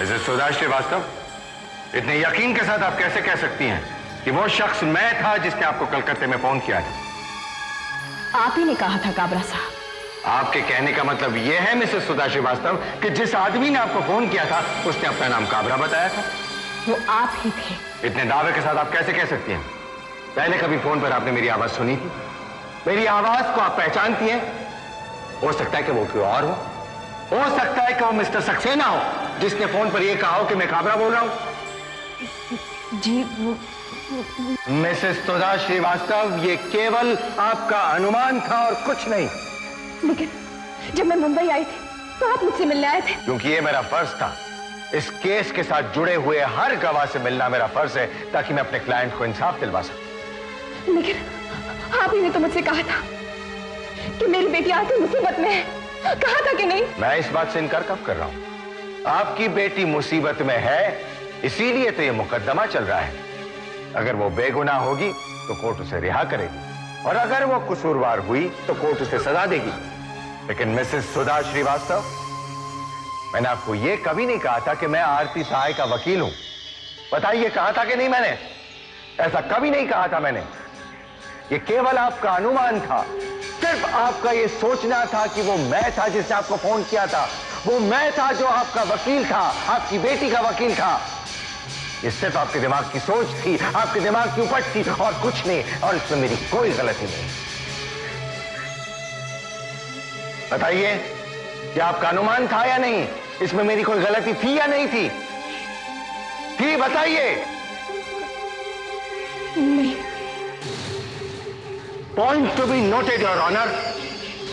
Mrs Sudha Srivastava, इतने यकीन के साथ आप कैसे कह सकती हैं कि वो शख्स मैं था जिसने आपको कलकत्ते में फोन किया था? आप ही ने कहा था काबरा साहब। आपके कहने का मतलब यह है मिसेस सुधा श्रीवास्तव कि जिस आदमी ने आपको फोन किया था उसने अपना नाम काबरा बताया था? वो आप ही थे। इतने दावे के साथ आप कैसे कह सकती हैं? पहले कभी फोन पर आपने मेरी आवाज सुनी थी? मेरी आवाज को आप पहचानती हैं? हो सकता है कि वो कोई और हो सकता है कि वो मिस्टर सक्सेना हो जिसने फोन पर यह कहा हो कि मैं काबरा बोल रहा हूं। जी मिसेस सुधा श्रीवास्तव, ये केवल आपका अनुमान था और कुछ नहीं। लेकिन जब मैं मुंबई आई थी तो आप मुझसे मिलने आए थे। क्योंकि ये मेरा फर्ज था। इस केस के साथ जुड़े हुए हर गवाह से मिलना मेरा फर्ज है ताकि मैं अपने क्लाइंट को इंसाफ दिलवा सकूं। लेकिन आप ही ने तो मुझसे कहा था कि मेरी बेटी आती मुसीबत में है। कहा था कि नहीं? मैं इस बात से इनकार कब कर रहा हूं? आपकी बेटी मुसीबत में है, इसीलिए तो ये मुकदमा चल रहा है। अगर वो बेगुनाह होगी तो कोर्ट उसे रिहा करेगी और अगर वो कसूरवार हुई तो कोर्ट उसे सजा देगी। लेकिन मिसेस सुधा श्रीवास्तव, मैंने आपको यह कभी नहीं कहा था कि मैं आरती सहाय का वकील हूं। बताइए, कहा था कि नहीं? मैंने ऐसा कभी नहीं कहा था। मैंने ये केवल आपका अनुमान था। सिर्फ आपका ये सोचना था कि वो मैं था जिसने आपको फोन किया था। वो मैं था जो आपका वकील था, आपकी बेटी का वकील था। ये सिर्फ आपके दिमाग की सोच थी, आपके दिमाग की उपज थी और कुछ नहीं। और इसमें मेरी कोई गलती नहीं। बताइए, क्या आपका अनुमान था या नहीं? इसमें मेरी कोई गलती थी या नहीं थी? थी, बताइए। नहीं। Point to be noted your honour,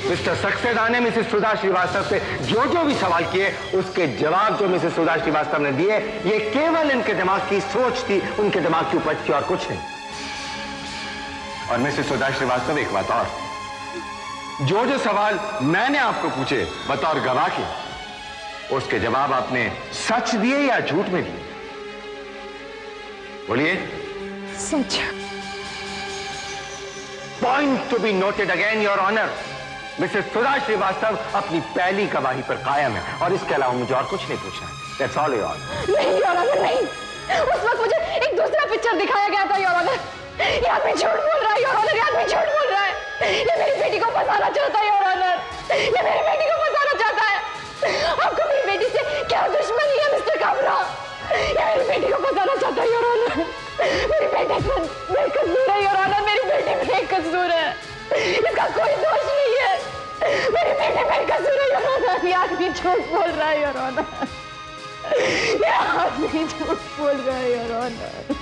mister Saxena ने मिसेस सुधा श्रीवास्तव से जो जो भी सवाल किए उसके जवाब जो मिसेस सुधा श्रीवास्तव ने दिए ये केवल इनके दिमाग की सोच थी, उनके दिमाग की उपज थी और कुछ नहीं। और मिसेस सुधा श्रीवास्तव, एक बात और, जो जो सवाल मैंने आपको पूछे बतौर गवाह के, उसके जवाब आपने सच दिए या झूठ में दिए? बोलिए। सच। Point to be noted again your honour, Mrs Sudha Srivastava अपनी पहली गवाही पर कायम है और इसके अलावा मुझे और कुछ नहीं पूछना है। That's all your honour. नहीं योर ऑनर, नहीं। उस वक्त मुझे एक दूसरा पिक्चर दिखाया गया था योर ऑनर। ये आदमी झूठ बोल रहा है योर ऑनर, ये आदमी झूठ बोल रहा है। ये मेरी बेटी को फंसाना चाहता है योर ऑनर, ये मेरी बेटी को फंसाना चाहता है। आपको मेरी बेटी से क्या दुश्मनी है मिस्टर काबरा? ये मेरी बेटी को फंसाना चाहता है योर ऑनर। मेरी बेटी बेकसूर है योर ऑनर, मेरी बेटी बेकसूर है, इसका कोई दोष नहीं है। मेरी बेटी बेकसूर है योर ऑनर। ये आदमी झूठ बोल रहा है योर ऑनर, ये आदमी झूठ बोल रहा है योर ऑनर।